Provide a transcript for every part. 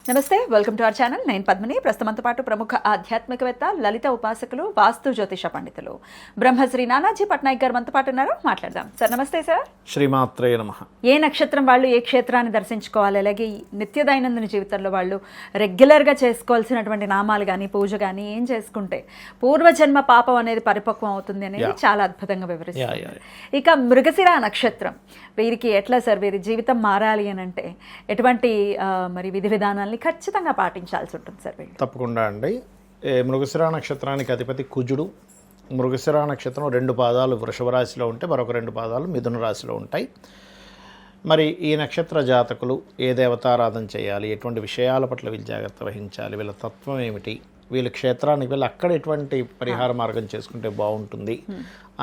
నమస్తే, welcome to our channel. నేను పద్మిని. ప్రస్తుతంతో పాటు ప్రముఖ ఆధ్యాత్మికవేత్త, లలిత ఉపాసకులు, వాస్తు జ్యోతిష పండితులు బ్రహ్మశ్రీ నానాజీ పట్నాయక్ గారు మనతో పాటు ఉన్నారు. మాట్లాడదాం. సార్ నమస్తే. సార్ శ్రీమాత్రే నమః. ఏ నక్షత్రం వాళ్ళు ఏ క్షేత్రాన్ని దర్శించుకోవాలి, అలాగే నిత్య దైనందిన జీవితంలో వాళ్ళు రెగ్యులర్గా చేసుకోవాల్సినటువంటి నామాలు కానీ పూజ కానీ ఏం చేసుకుంటే పూర్వజన్మ పాపం అనేది పరిపక్వం అవుతుంది అనేది చాలా అద్భుతంగా వివరిస్తారు. ఇక మృగశిర నక్షత్రం వీరికి ఎట్లా సార్, వీరి జీవితం మారాలి అని అంటే ఎటువంటి మరి విధి విధానాల్ని ఖచ్చితంగా పాటించాల్సి ఉంటుంది సార్ వీళ్ళు? తప్పకుండా అండి. మృగశిర నక్షత్రానికి అధిపతి కుజుడు. మృగశిర నక్షత్రం 2 పాదాలు వృషభ రాశిలో ఉంటే మరొక 2 పాదాలు మిథున రాశిలో ఉంటాయి. మరి ఈ నక్షత్ర జాతకులు ఏ దేవతారాధన చేయాలి, ఎటువంటి విషయాల పట్ల వీళ్ళు జాగ్రత్త వహించాలి, వీళ్ళ తత్వం ఏమిటి, వీళ్ళ క్షేత్రానికి వీళ్ళు అక్కడ ఎటువంటి పరిహార మార్గం చేసుకుంటే బాగుంటుంది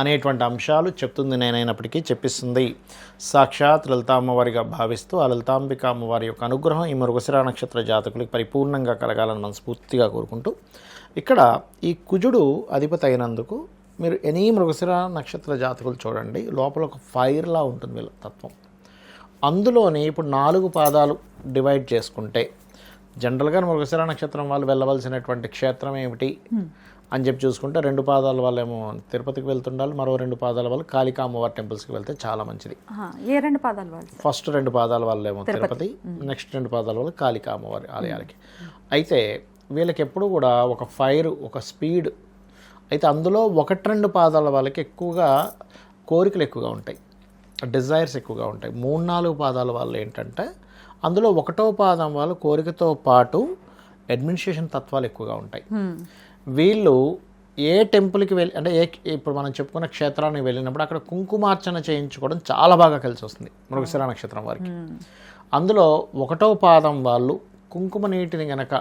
అనేటువంటి అంశాలు చెప్తుంది నేనైనప్పటికీ చెప్పిస్తుంది సాక్షాత్ లలితా అమ్మవారిగా భావిస్తూ ఆ లలితాంబిక అమ్మవారి యొక్క అనుగ్రహం ఈ మృగశిర నక్షత్ర జాతకులకి పరిపూర్ణంగా కలగాలని మనస్ఫూర్తిగా కోరుకుంటూ, ఇక్కడ ఈ కుజుడు అధిపతి అయినందుకు మీరు ఎనీ మృగశిర నక్షత్ర జాతకులు చూడండి, లోపల ఒక ఫైర్లా ఉంటుంది వీళ్ళ తత్వం. అందులోని ఇప్పుడు 4 పాదాలు డివైడ్ చేసుకుంటే జనరల్గా మృగశిర నక్షత్రం వాళ్ళు వెళ్ళవలసినటువంటి క్షేత్రం ఏమిటి అని చెప్పి చూసుకుంటే 2 పాదాల వాళ్ళేమో తిరుపతికి వెళ్తుండాలి, మరో 2 పాదాల వాళ్ళు కాళికా అమ్మవారి టెంపుల్స్కి వెళ్తే చాలా మంచిది. ఏ 2 పాదాల వాళ్ళు? ఫస్ట్ 2 పాదాల వాళ్ళేమో తిరుపతి, నెక్స్ట్ 2 పాదాల వాళ్ళు కాళికా అమ్మవారి ఆలయాలకి. అయితే వీళ్ళకి ఎప్పుడు కూడా ఒక ఫైర్, ఒక స్పీడ్. అయితే అందులో 1-2 పాదాల వాళ్ళకి ఎక్కువగా కోరికలు ఎక్కువగా ఉంటాయి, డిజైర్స్ ఎక్కువగా ఉంటాయి. 3-4 పాదాల వాళ్ళు ఏంటంటే అందులో 1వ పాదం వాళ్ళు కోరికతో పాటు అడ్మినిస్ట్రేషన్ తత్వాలు ఎక్కువగా ఉంటాయి. వీళ్ళు ఏ టెంపుల్కి వెళ్ళి అంటే ఇప్పుడు మనం చెప్పుకున్న క్షేత్రానికి వెళ్ళినప్పుడు అక్కడ కుంకుమార్చన చేయించుకోవడం చాలా బాగా కలిసి వస్తుంది మృగశిర నక్షత్రం వారికి. అందులో 1వ పాదం వాళ్ళు కుంకుమ నీటిని గనక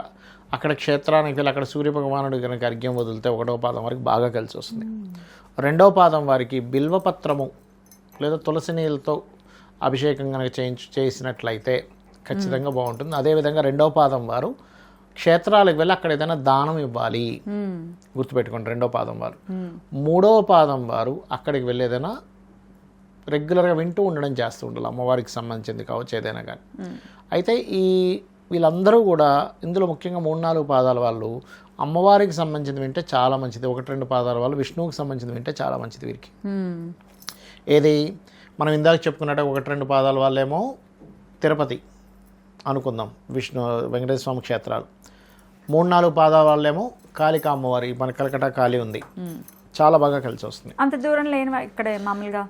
అక్కడ క్షేత్రానికి వెళ్ళి అక్కడ సూర్యభగవానుడు కనుక అర్ఘ్యం వదిలితే 1వ పాదం వారికి బాగా కలిసి వస్తుంది. 2వ పాదం వారికి బిల్వపత్రము లేదా తులసి నీళ్ళతో అభిషేకం కనుక చేసినట్లయితే ఖచ్చితంగా బాగుంటుంది. అదేవిధంగా 2వ పాదం వారు క్షేత్రాలకు వెళ్ళి అక్కడ ఏదైనా దానం ఇవ్వాలి, గుర్తుపెట్టుకోండి 2వ పాదం వారు. 3వ పాదం వారు అక్కడికి వెళ్ళి ఏదైనా రెగ్యులర్గా వింటూ ఉండడం చేస్తూ ఉండాలి, అమ్మవారికి సంబంధించింది కావచ్చు ఏదైనా కానీ. అయితే వీళ్ళందరూ కూడా ఇందులో ముఖ్యంగా 3-4 పాదాల వాళ్ళు అమ్మవారికి సంబంధించింది వింటే చాలా మంచిది. 1-2 పాదాల వాళ్ళు విష్ణువుకి సంబంధించింది వింటే చాలా మంచిది వీరికి. ఏది మనం ఇందాక చెప్పుకున్నట్టు 1-2 పాదాల వాళ్ళేమో తిరుపతి అనుకుందాం, విష్ణు వెంకటేశ్వర స్వామి క్షేత్రాలు. 3-4 పాదాల వాళ్ళేమో కాళికా అమ్మవారి, మన కలకటా కాళీ ఉంది, చాలా బాగా కలిసి వస్తుంది. అంత దూరం లేని ఇక్కడ మామూలుగా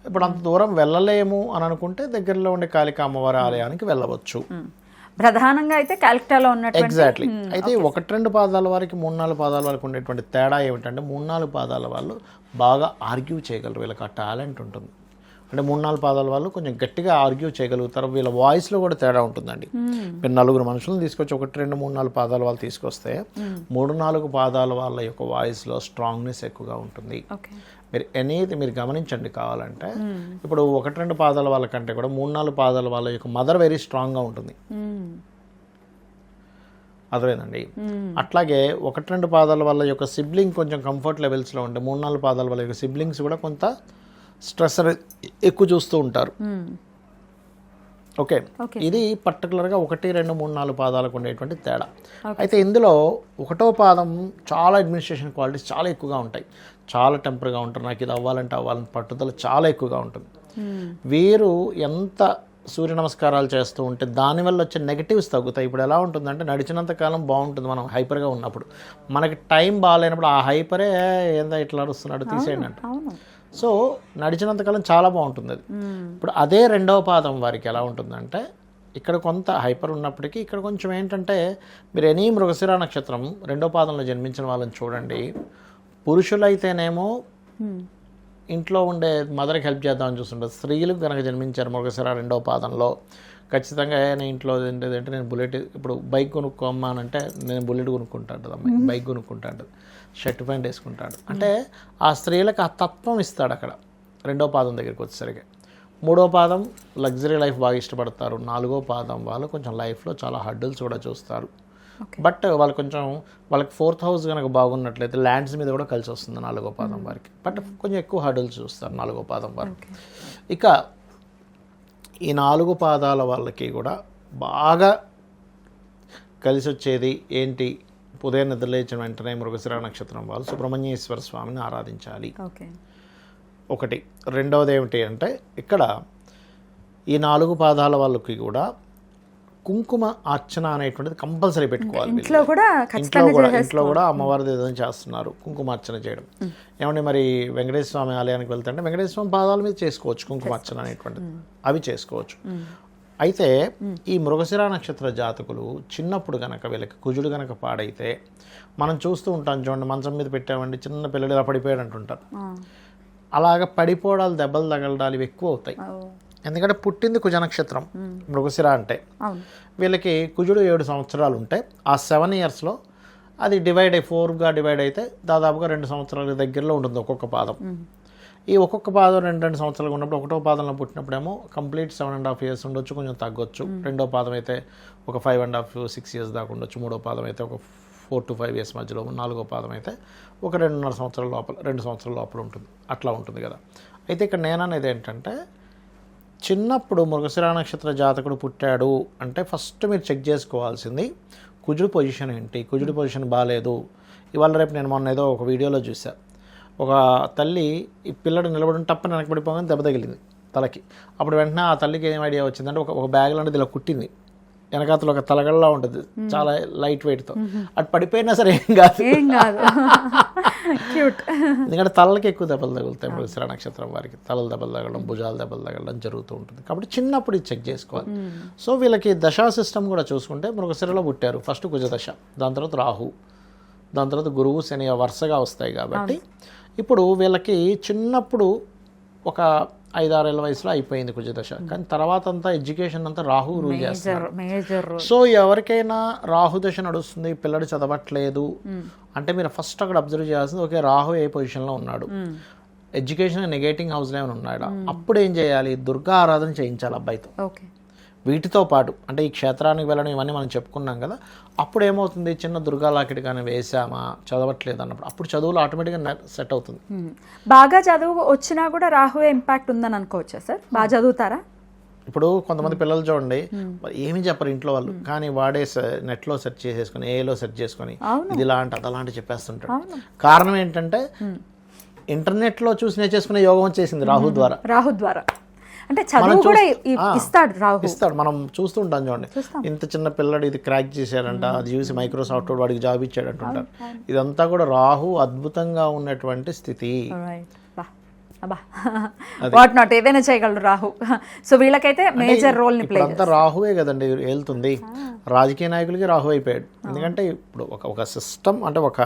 ఇప్పుడు అంత దూరం వెళ్ళలేము అని అనుకుంటే దగ్గరలో ఉండే కాళికా అమ్మవారి ఆలయానికి వెళ్ళవచ్చు. ప్రధానంగా అయితే కాలికటాలో ఉన్నట్టు. ఎగ్జాక్ట్లీ. అయితే 1-2 పాదాల వారికి 3-4 పాదాల వారికి ఉండేటువంటి తేడా ఏమిటంటే 3-4 పాదాల వాళ్ళు బాగా ఆర్గ్యూ చేయగలరు, వీళ్ళకి ఆ టాలెంట్ ఉంటుంది. అంటే 3-4 పాదాల వాళ్ళు కొంచెం గట్టిగా ఆర్గ్యూ చేయగలుగుతారు, వీళ్ళ వాయిస్లో కూడా తేడా ఉంటుందండి. మీరు 4 మనుషులను తీసుకొచ్చి 1-2-3-4 పాదాల వాళ్ళు తీసుకొస్తే 3-4 పాదాల వాళ్ళ యొక్క వాయిస్లో స్ట్రాంగ్నెస్ ఎక్కువగా ఉంటుంది. మీరు గమనించండి కావాలంటే. ఇప్పుడు 1-2 పాదాల వాళ్ళకంటే కూడా 3-4 పాదాల వాళ్ళ యొక్క మదర్ వెరీ స్ట్రాంగ్గా ఉంటుంది, అర్థమైందండి. అట్లాగే 1-2 పాదాల వాళ్ళ యొక్క సిబ్లింగ్ కొంచెం కంఫర్ట్ లెవెల్స్లో ఉంటే 3-4 పాదాల వాళ్ళ యొక్క సిబ్లింగ్స్ కూడా కొంత స్ట్రెస్ ఎక్కువ చూస్తూ ఉంటారు. ఓకే, ఇది పర్టికులర్గా 1-2-3-4 పాదాలకు ఉండేటువంటి తేడా. అయితే ఇందులో 1వ పాదం చాలా అడ్మినిస్ట్రేషన్ క్వాలిటీస్ చాలా ఎక్కువగా ఉంటాయి, చాలా టెంపర్గా ఉంటారు, నాకు ఇది అవ్వాలని పట్టుదల చాలా ఎక్కువగా ఉంటుంది. వీరు ఎంత సూర్య నమస్కారాలు చేస్తూ ఉంటే దానివల్ల వచ్చే నెగిటివ్స్ తగ్గుతాయి. ఇప్పుడు ఎలా ఉంటుందంటే నడిచినంత కాలం బాగుంటుంది, మనం హైపర్గా ఉన్నప్పుడు. మనకి టైం బాగాలేనప్పుడు ఆ హైపరే ఏందా ఇట్లా నడుస్తున్నాడు తీసేయండి అంట. సో నడిచినంతకాలం చాలా బాగుంటుంది అది. ఇప్పుడు అదే 2వ పాదం వారికి ఎలా ఉంటుందంటే ఇక్కడ కొంత హైపర్ ఉన్నప్పటికీ ఇక్కడ కొంచెం ఏంటంటే మీరు ఎనీ మృగశిర నక్షత్రం 2వ పాదంలో జన్మించిన వాళ్ళని చూడండి. పురుషులైతేనేమో ఇంట్లో ఉండే మదర్కి హెల్ప్ చేద్దామని చూస్తుంటారు. స్త్రీలు కనుక జన్మించారు మృగశిర 2వ పాదంలో ఖచ్చితంగా ఇంట్లో ఏంటంటే నేను బుల్లెట్, ఇప్పుడు బైక్ కొనుక్కోమ్మానంటే నేను బుల్లెట్ కొనుక్కుంటాడు, అమ్మాయి బైక్ కొనుక్కుంటాడు, షర్ట్ ప్యాంట్ వేసుకుంటాడు. అంటే ఆ స్త్రీలకు ఆ తత్వం ఇస్తాడు అక్కడ 2వ పాదం దగ్గరికి వచ్చేసరికి. 3వ పాదం లగ్జరీ లైఫ్ బాగా ఇష్టపడతారు. 4వ పాదం వాళ్ళు కొంచెం లైఫ్లో చాలా హర్డిల్స్ కూడా చూస్తారు. బట్ వాళ్ళకి 4th హౌస్ కనుక బాగున్నట్లయితే ల్యాండ్స్ మీద కూడా కలిసి వస్తుంది 4వ పాదం వారికి. బట్ కొంచెం ఎక్కువ హర్డిల్స్ చూస్తారు 4వ పాదం వారికి. ఇక ఈ 4 పాదాల వాళ్ళకి కూడా బాగా కలిసి వచ్చేది ఏంటి, ఉదయం నిద్రలేచిన వెంటనే మృగశిర నక్షత్రం వాళ్ళు సుబ్రహ్మణ్యేశ్వర స్వామిని ఆరాధించాలి. ఓకే, ఒకటి. రెండవది ఏమిటి అంటే ఇక్కడ ఈ 4 పాదాల వాళ్ళకి కూడా కుంకుమ అర్చన అనేటువంటిది కంపల్సరీ పెట్టుకోవాలి. ఇంట్లో కూడా అమ్మవారిది ఏదైనా చేస్తున్నారు కుంకుమ అర్చన చేయడం. ఏమంటే మరి వెంకటేశ్వర స్వామి ఆలయానికి వెళ్తుంటే వెంకటేశ్వర స్వామి పాదాల మీద చేసుకోవచ్చు కుంకుమ అర్చన అనేటువంటిది, అవి చేసుకోవచ్చు. అయితే ఈ మృగశిర నక్షత్ర జాతకులు చిన్నప్పుడు కనుక వీళ్ళకి కుజుడు కనుక పాడైతే మనం చూస్తూ ఉంటాం చూడండి, మంచం మీద పెట్టామండి చిన్న పిల్లలు ఇలా పడిపోయాడు అంటుంటారు. అలాగ పడిపోవడాలు, దెబ్బలు తగలడాలు ఇవి ఎక్కువ అవుతాయి. ఎందుకంటే పుట్టింది కుజ నక్షత్రం మృగశిర అంటే. వీళ్ళకి కుజుడు 7 సంవత్సరాలు ఉంటాయి. ఆ 7 ఇయర్స్లో అది 4గా డివైడ్ అయితే దాదాపుగా 2 సంవత్సరాల దగ్గరలో ఉంటుంది ఒక్కొక్క పాదం. ఈ ఒక్కొక్క పాదం 2 సంవత్సరాలు ఉన్నప్పుడు ఒకటో పాదంలో పుట్టినప్పుడేమో కంప్లీట్ 7.5 ఇయర్స్ ఉండొచ్చు, కొంచెం తగ్గొచ్చు. రెండో పాదం అయితే ఒక 5.5, 6 ఇయర్స్ దాకా ఉండొచ్చు. మూడో పాదం అయితే ఒక 4 to 5 ఇయర్స్ మధ్యలో. నాలుగో పాదం అయితే ఒక 2.5 సంవత్సరాల లోపల, 2 సంవత్సరాల లోపల ఉంటుంది. అట్లా ఉంటుంది కదా. అయితే ఇక్కడ నేననేది ఏంటంటే చిన్నప్పుడు మృగశిర నక్షత్ర జాతకుడు పుట్టాడు అంటే ఫస్ట్ మీరు చెక్ చేసుకోవాల్సింది కుజుడు పొజిషన్ ఏంటి. కుజుడు పొజిషన్ బాగాలేదు. ఇవాళ రేపు నేను మొన్న ఏదో ఒక వీడియోలో చూసా, ఒక తల్లి ఈ పిల్లడు నిలబడి టప్పని వెనకబడిపోగానే దెబ్బ తగిలింది తలకి. అప్పుడు వెంటనే ఆ తల్లికి ఏం ఐడియా వచ్చిందంటే ఒక బ్యాగ్ లాంటిది ఇలా కుట్టింది, వెనకాతలో ఒక తలగడలా ఉంటుంది చాలా లైట్ వెయిట్తో. అటు పడిపోయినా సరే ఏం కాదు, ఎందుకంటే తలకి ఎక్కువ దెబ్బలు తగులుతాయి మృగశిర నక్షత్రం వారికి. తలలు దెబ్బలు తగలడం, భుజాలు దెబ్బలు తగలడం జరుగుతూ ఉంటుంది. కాబట్టి చిన్నప్పుడు ఇది చెక్ చేసుకోవాలి. సో వీళ్ళకి దశా సిస్టమ్ కూడా చూసుకుంటే మృగశిరలో పుట్టారు, ఫస్ట్ కుజ దశ, దాని తర్వాత రాహు, దాని తర్వాత గురువు, శని వరుసగా వస్తాయి. కాబట్టి ఇప్పుడు వీళ్ళకి చిన్నప్పుడు ఒక 5-6 ఏళ్ళ వయసులో అయిపోయింది కుజదశ. కానీ తర్వాత అంతా ఎడ్యుకేషన్ అంతా రాహు రూల్ చేస్తారు. సో ఎవరికైనా రాహు దశ నడుస్తుంది, పిల్లడు చదవట్లేదు అంటే మీరు ఫస్ట్ అక్కడ అబ్జర్వ్ చేయాల్సింది, ఓకే రాహు ఏ పొజిషన్లో ఉన్నాడు, ఎడ్యుకేషన్ నెగేటింగ్ హౌస్లో ఏమైనా ఉన్నాడా, అప్పుడు ఏం చేయాలి, దుర్గా ఆరాధన చేయించాలి అబ్బాయితో. వీటితో పాటు అంటే ఈ క్షేత్రానికి వెళ్ళడం ఇవన్నీ మనం చెప్పుకున్నాం కదా. అప్పుడు ఏమవుతుంది, చిన్న దుర్గా లాకెట్ కానీ వేసామా చదవట్లేదు అన్నప్పుడు అప్పుడు చదువులు ఆటోమేటిక్గా సెట్ అవుతుంది. బాగా చదువు వచ్చినా కూడా రాహు ఇంపాక్ట్ ఉందని అనుకోవచ్చా సార్? బాగా చదువుతారా? ఇప్పుడు కొంతమంది పిల్లలు చూడండి ఏమీ చెప్పరు ఇంట్లో వాళ్ళు, కానీ వాడే నెట్లో సెర్చ్ చేసేసుకొని, ఏలో సెర్చ్ చేసుకొని ఇది ఇలాంటి అదలాంటి చెప్పేస్తుంటాడు. కారణం ఏంటంటే ఇంటర్నెట్లో చూసి నేర్చేసుకునే యోగం వచ్చేసింది రాహు ద్వారా. అంటే చదువు కూడా ఇస్తాడు రాహు, ఇస్తాడు. మనం చూస్తూ ఉంటాం చూడండి, ఇంత చిన్న పిల్లడు ఇది క్రాక్ చేశాడంట, అది చూసి మైక్రోసాఫ్ట్ వాడికి జాబ్ ఇచ్చాడు అంటుంటారు. ఇదంతా కూడా రాహు అద్భుతంగా ఉన్నటువంటి స్థితి. వాట్ నాట్ ఏదైనా చేయగలరు రాహు. సో వీళ్ళకైతే మేజర్ రోల్ ని ప్లే అంతా రాహువే కదండి వెళ్తుంది. రాజకీయ నాయకులకి రాహు అయిపోయాడు. ఎందుకంటే ఇప్పుడు ఒక సిస్టమ్ అంటే ఒక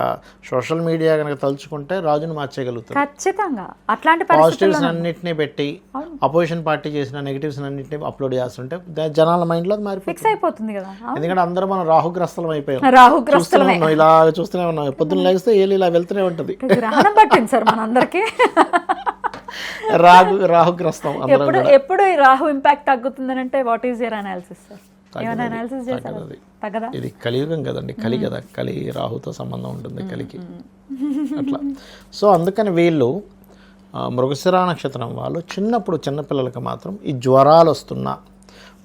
సోషల్ మీడియా కనుక తలుచుకుంటే రాజును మార్చేయగలుగుతారు ఖచ్చితంగా. అట్లాంటి పాజిటివ్స్ అన్నింటినీ పెట్టి అపోజిషన్ పార్టీ చేసిన నెగిటివ్స్ అన్నింటినీ అప్లోడ్ చేస్తుంటే జనాల మైండ్ లో మారి ఫిక్స్ అయిపోతుంది కదా. ఎందుకంటే అందరూ మనం రాహుగ్రస్తలం అయిపోయాం, ఇలా చూస్తూనే ఉన్నాం. పొద్దున్న లేస్తే ఇలా వెళ్తూనే ఉంటుంది. పట్టింది సార్ మనందరికీ రాహుగ్రస్తం. ఎప్పుడు రాహు ఇంపాక్ట్ తగ్గుతుందని అంటే what is your analysis sir? ఇది కలియుగం కదండి, కలి రాహుతో సంబంధం ఉంటుంది కలికి అట్లా. సో అందుకని వీళ్ళు మృగశిర నక్షత్రం వాళ్ళు చిన్నప్పుడు చిన్నపిల్లలకి మాత్రం ఈ జ్వరాలు వస్తున్నా,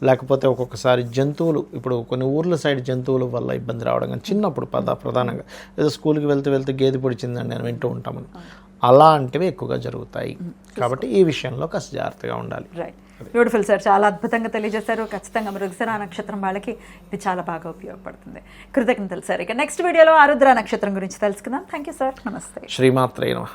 లేకపోతే ఒక్కొక్కసారి జంతువులు, ఇప్పుడు కొన్ని ఊర్ల సైడ్ జంతువుల వల్ల ఇబ్బంది రావడం కానీ చిన్నప్పుడు ప్రధానంగా ఏదో స్కూల్కి వెళ్తే గేదె పొడిచిందని నేను వింటూ ఉంటాము, అలాంటివి ఎక్కువగా జరుగుతాయి. కాబట్టి ఈ విషయంలో కాస్త జాగ్రత్తగా ఉండాలి. బ్యూటిఫుల్ సార్, చాలా అద్భుతంగా తెలియజేశారు. ఖచ్చితంగా మృగశిర నక్షత్రం వాళ్ళకి ఇది చాలా బాగా ఉపయోగపడుతుంది. కృతజ్ఞతలు సార్. ఇక నెక్స్ట్ వీడియోలో ఆరుద్ర నక్షత్రం గురించి తెలుసుకుందాం. Thank you sir. నమస్తే. శ్రీమాత్రే నమః.